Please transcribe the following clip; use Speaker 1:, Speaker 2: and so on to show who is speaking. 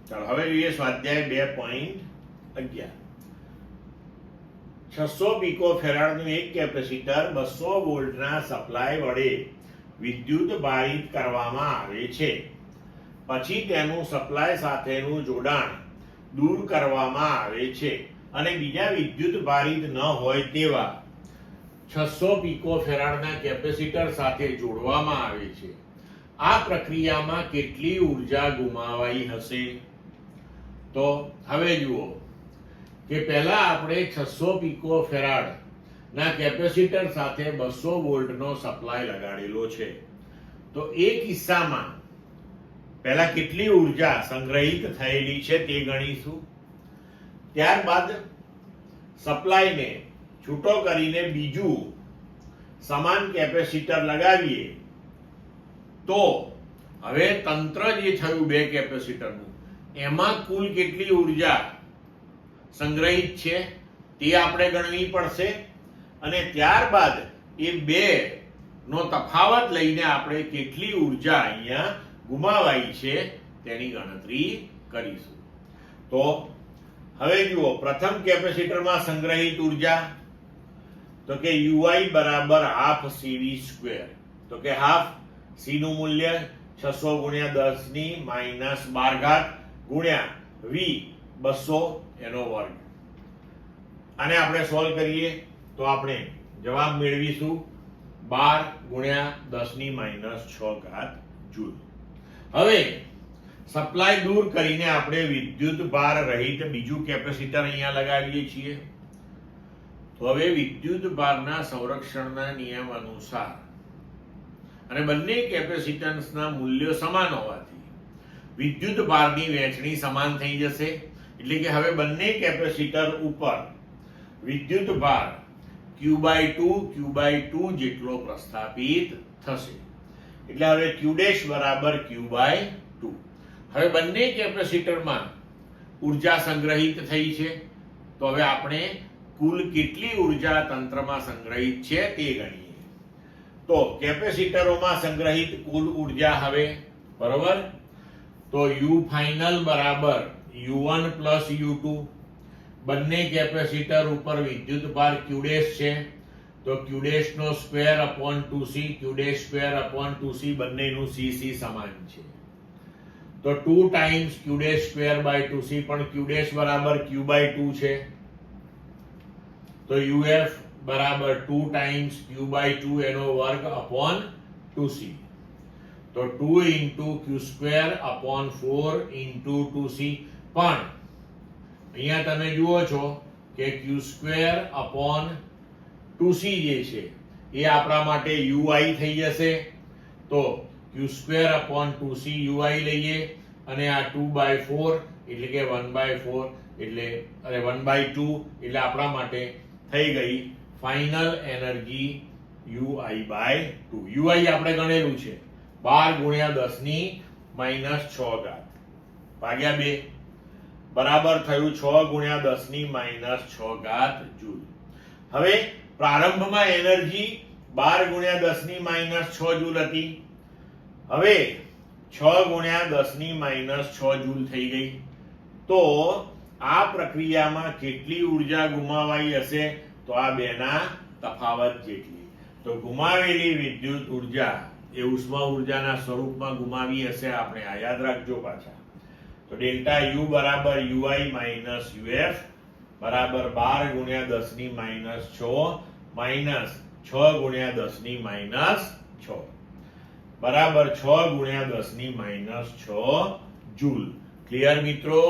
Speaker 1: ચાલો હવે જોઈએ સ્વાધ્યાય 2.11. 600 પીકો ફેરાડનું એક કેપેસિટર 200 વોલ્ટના સપ્લાય વડે વિદ્યુત ભારિત કરવામાં આવે છે. પછી તેનું સપ્લાય સાથેનું જોડાણ દૂર કરવામાં આવે છે અને બીજા વિદ્યુત ભારિત ન હોય તેવા 600 પીકો ફેરાડના કેપેસિટર સાથે જોડવામાં આવે છે. આ પ્રક્રિયામાં કેટલી ઉર્જા ગુમાવાઈ હશે? તો હવે જુઓ કે પહેલા આપણે 600 પીકો ફેરાડ ના કેપેસિટર સાથે 200 વોલ્ટનો સપ્લાય લગાડેલો છે. તો એ કિસ્સામાં પહેલા કેટલી ઉર્જા સંગ્રહિત થયેલી છે તે ગણીશું. ત્યારબાદ સપ્લાયને છૂટો કરીને બીજું સમાન કેપેસિટર લગાવીએ તો હવે તંત્ર જે થયું બે કેપેસિટરનું એમાં કુલ કેટલી ઉર્જા સંગ્રહિત છે તે આપણે ગણવી પડશે અને ત્યારબાદ એ બે નો તફાવત લઈને આપણે કેટલી ઉર્જા અહીંયા ગુમાવાઈ છે તેની ગણતરી કરીશું. તો હવે જુઓ, પ્રથમ કેપેસિટરમાં સંગ્રહિત ઉર્જા તો કે UI બરાબર હાફ CV સ્ક્વેર. તો કે હાફ C નું મૂલ્ય 600 ગુણ્યા 10 ની માઈનસ 12 ઘાત ગુણ્યા V 200 એનો વર્ગ. આને આપણે સોલ્વ કરીએ તો આપણે જવાબ મેળવીશું 12 ગુણ્યા 10 ની માઈનસ 6 ઘાત જૂલ. હવે સપ્લાય દૂર કરીને આપણે વિદ્યુત ભાર રહિત બીજું કેપેસિટર અહીંયા લગાવીએ છીએ. તો હવે વિદ્યુત ભારના સંરક્ષણના નિયમ અનુસાર અને બંને કેપેસિટન્સના મૂલ્યો સમાન હોવાથી વિદ્યુત ભારની વહેંચણી સમાન થઈ જશે. એટલે કે હવે બંને કેપેસિટર ઉપર વિદ્યુત ભાર Q/2 જેટલો પ્રસ્થાપિત થશે. એટલે હવે Q' બરાબર Q/2. હવે બંને કેપેસિટરમાં ઉર્જા સંગ્રહિત થઈ છે. તો હવે આપણે કુલ કેટલી ઉર્જા તંત્રમાં સંગ્રહિત છે તે ગણીએ. તો કેપેસિટરોમાં સંગ્રહિત કુલ ઉર્જા હવે બરોબર, તો U ફાઇનલ બરાબર U1 પ્લસ U2. બંને કેપેસિટર ઉપર વિદ્યુત ભાર Q' છે તો Q' નો square upon 2C, Q' square upon 2C બંનેનું CC સમાન છે. તો 2 times Q' square by 2C પણ Q' બરાબર Q/2 છે. તો UF બરાબર 2 ટાઈમ્સ Q/2 એનો વર્ગ અપોન 2C. તો 2 into Q square upon 4 into 2C. પણ અહીંયા તમે જુઓ છો કે Q સ્ક્વેર અપોન 2C જે છે એ આપણા માટે UI થઈ જશે. તો Q square upon 2C UI લઈએ અને આ 2/4 એટલે કે 1/4 એટલે 1/2 એટલે આપણા માટે થઈ ગઈ ફાઇનલ એનર્જી UI/2. UI આપણે ગણેલું છે 12 ગુણ્યા 10 ની માઈનસ 6 ઘાત ભાગ્યા 2 બરાબર થયું 6 ગુણ્યા 10 ની માઈનસ 6 ઘાત જૂલ. હવે પ્રારંભમાં એનર્જી 12 ગુણ્યા 10 ની માઈનસ 6 જૂલ હતી. હવે 6 ગુણ્યા 10 ની માઈનસ 6 જૂલ થઈ ગઈ. તો આ પ્રક્રિયામાં કેટલી ઉર્જા ગુમાવાઈ હશે? તો આ બેના તફાવત જેટલી. તો ગુમાવેલી વિદ્યુત ઉર્જા એ ઉષ્મા ઉર્જાના સ્વરૂપમાં ગુમાવી હશે. આપણે આ યાદ રાખજો પાછા. તો ડેલ્ટા U બરાબર UI માઈનસ UF બરાબર 12 ગુણ્યા 10 ની માઈનસ 6 માઈનસ 6 ગુણ્યા 10 ની માઈનસ 6 બરાબર 6 ગુણ્યા 10 ની માઈનસ 6 જૂલ. ક્લિયર મિત્રો?